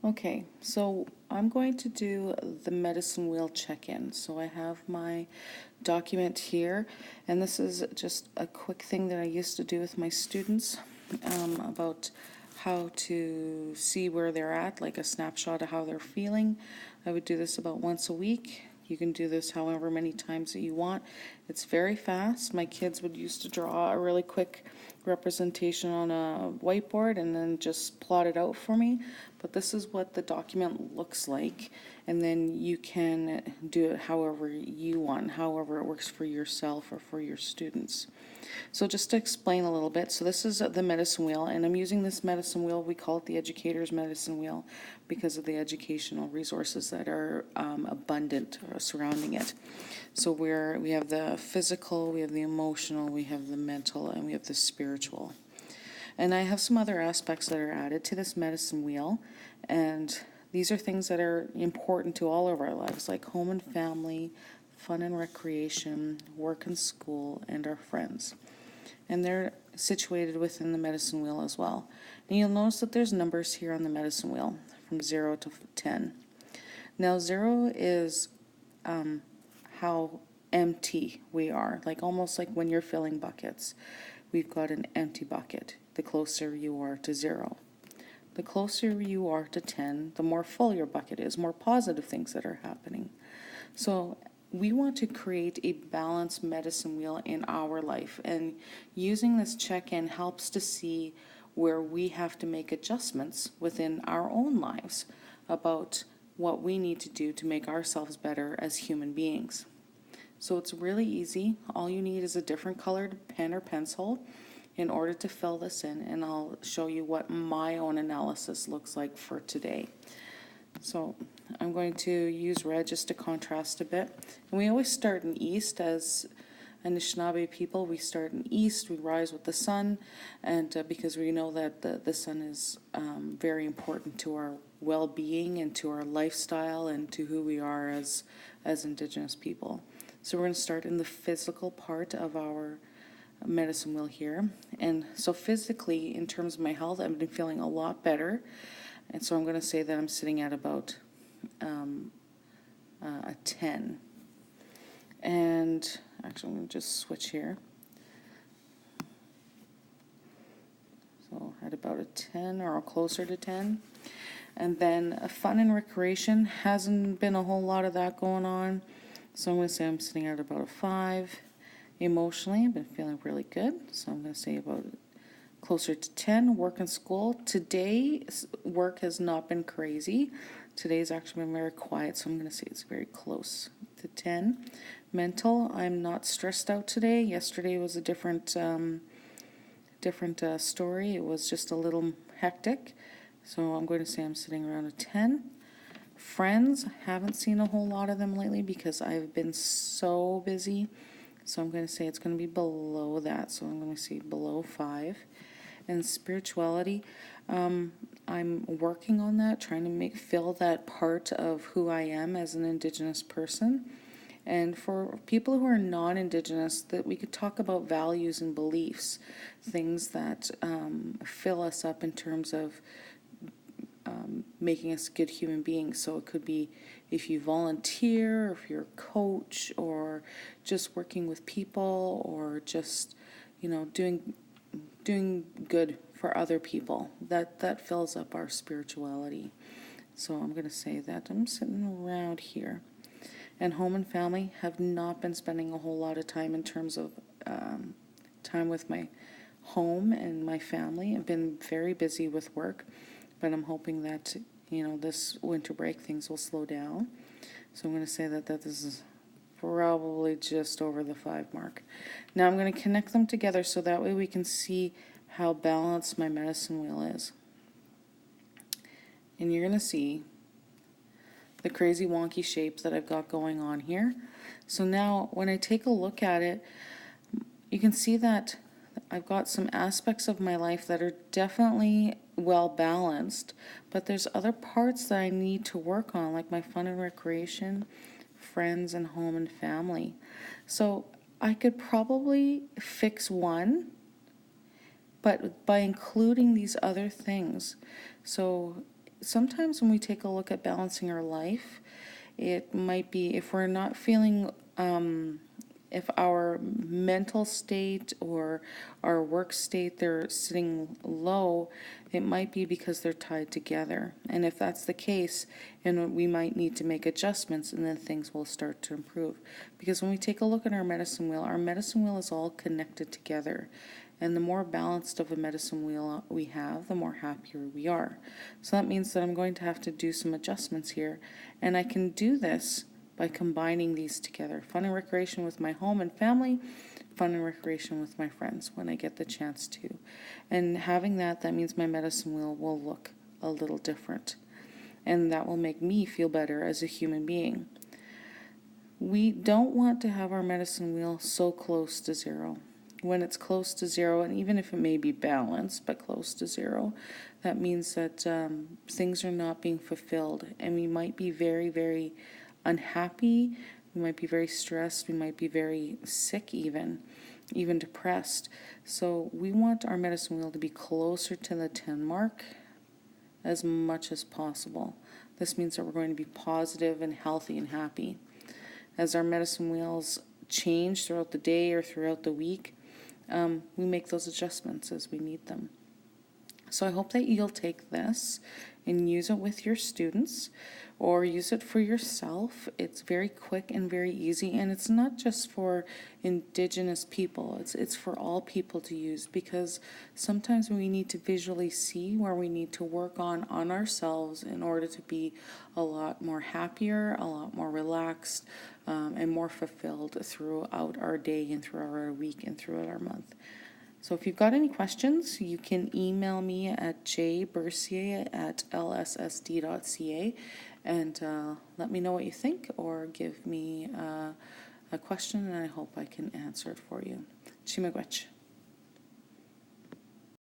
Okay, so I'm going to do the medicine wheel check-in. So I have my document here, and this is just a quick thing that I used to do with my students about how to see where they're at, like a snapshot of how they're feeling. I would do this about once a week. You can do this however many times that you want. It's very fast. My kids would used to draw a really quick representation on a whiteboard and then just plot it out for me. But this is what the document looks like, and then you can do it however you want, however it works for yourself or for your students. So just to explain a little bit, so this is the medicine wheel, and I'm using this medicine wheel, we call it the educator's medicine wheel because of the educational resources that are abundant surrounding it. So we have the physical, we have the emotional, we have the mental, and we have the spiritual. And I have some other aspects that are added to this medicine wheel, and these are things that are important to all of our lives, like home and family, fun and recreation, work and school, and our friends. And they're situated within the medicine wheel as well. And you'll notice that there's numbers here on the medicine wheel from 0 to 10. Now 0 is how empty we are, like almost like when you're filling buckets. We've got an empty bucket the closer you are to 0. The closer you are to 10, the more full your bucket is, more positive things that are happening. So we want to create a balanced medicine wheel in our life, and using this check-in helps to see where we have to make adjustments within our own lives about what we need to do to make ourselves better as human beings. So it's really easy. All you need is a different colored pen or pencil in order to fill this in, and I'll show you what my own analysis looks like for today. So I'm going to use red just to contrast a bit. And we always start in east as Anishinaabe people. We start in east, we rise with the sun, and because we know that the sun is very important to our well-being and to our lifestyle and to who we are as Indigenous people. So we're going to start in the physical part of our medicine wheel here. And so physically, in terms of my health, I've been feeling a lot better. And so I'm going to say that I'm sitting at about a 10. And actually, I'm going to just switch here. So at about a 10 or closer to 10. And then fun and recreation, hasn't been a whole lot of that going on. So I'm going to say I'm sitting at about a 5. Emotionally, I've been feeling really good. So I'm going to say about closer to 10. Work and school. Today, work has not been crazy. Today's actually been very quiet, so I'm going to say it's very close to 10. Mental, I'm not stressed out today. Yesterday was a different story. It was just a little hectic. So I'm going to say I'm sitting around a 10. Friends, haven't seen a whole lot of them lately because I've been so busy. So I'm going to say it's going to be below that. So I'm going to say below 5. And spirituality, I'm working on that, trying to fill that part of who I am as an Indigenous person. And for people who are non-Indigenous, that we could talk about values and beliefs, things that fill us up in terms of making us good human beings. So it could be if you volunteer, or if you're a coach, or just working with people, or just, doing good for other people. That fills up our spirituality. So I'm going to say that I'm sitting around here. And home and family, have not been spending a whole lot of time in terms of time with my home and my family. I've been very busy with work, but I'm hoping that, this winter break things will slow down. So I'm going to say that this is probably just over the 5 mark. Now I'm going to connect them together so that way we can see how balanced my medicine wheel is. And you're going to see the crazy wonky shapes that I've got going on here. So now when I take a look at it, you can see that I've got some aspects of my life that are definitely well balanced, but there's other parts that I need to work on, like my fun and recreation, friends, and home and family. So I could probably fix one, but by including these other things. So sometimes when we take a look at balancing our life, it might be if we're not feeling, if our mental state or our work state, they're sitting low, it might be because they're tied together. And if that's the case, and we might need to make adjustments, and then things will start to improve. Because when we take a look at our medicine wheel is all connected together. And the more balanced of a medicine wheel we have, the more happier we are. So that means that I'm going to have to do some adjustments here. And I can do this by combining these together. Fun and recreation with my home and family, fun and recreation with my friends when I get the chance to. And having that means my medicine wheel will look a little different. And that will make me feel better as a human being. We don't want to have our medicine wheel so close to zero. When it's close to zero, and even if it may be balanced, but close to zero, that means that things are not being fulfilled. And we might be very, very unhappy, we might be very stressed, we might be very sick even depressed. So we want our medicine wheel to be closer to the 10 mark as much as possible. This means that we're going to be positive and healthy and happy. As our medicine wheels change throughout the day or throughout the week, we make those adjustments as we need them. So I hope that you'll take this and use it with your students or use it for yourself. It's very quick and very easy, and it's not just for Indigenous people. It's for all people to use, because sometimes we need to visually see where we need to work on ourselves in order to be a lot more happier, a lot more relaxed, and more fulfilled throughout our day and throughout our week and throughout our month. So if you've got any questions, you can email me at jbercier@lssd.ca and let me know what you think, or give me a question, and I hope I can answer it for you. Chimagwech.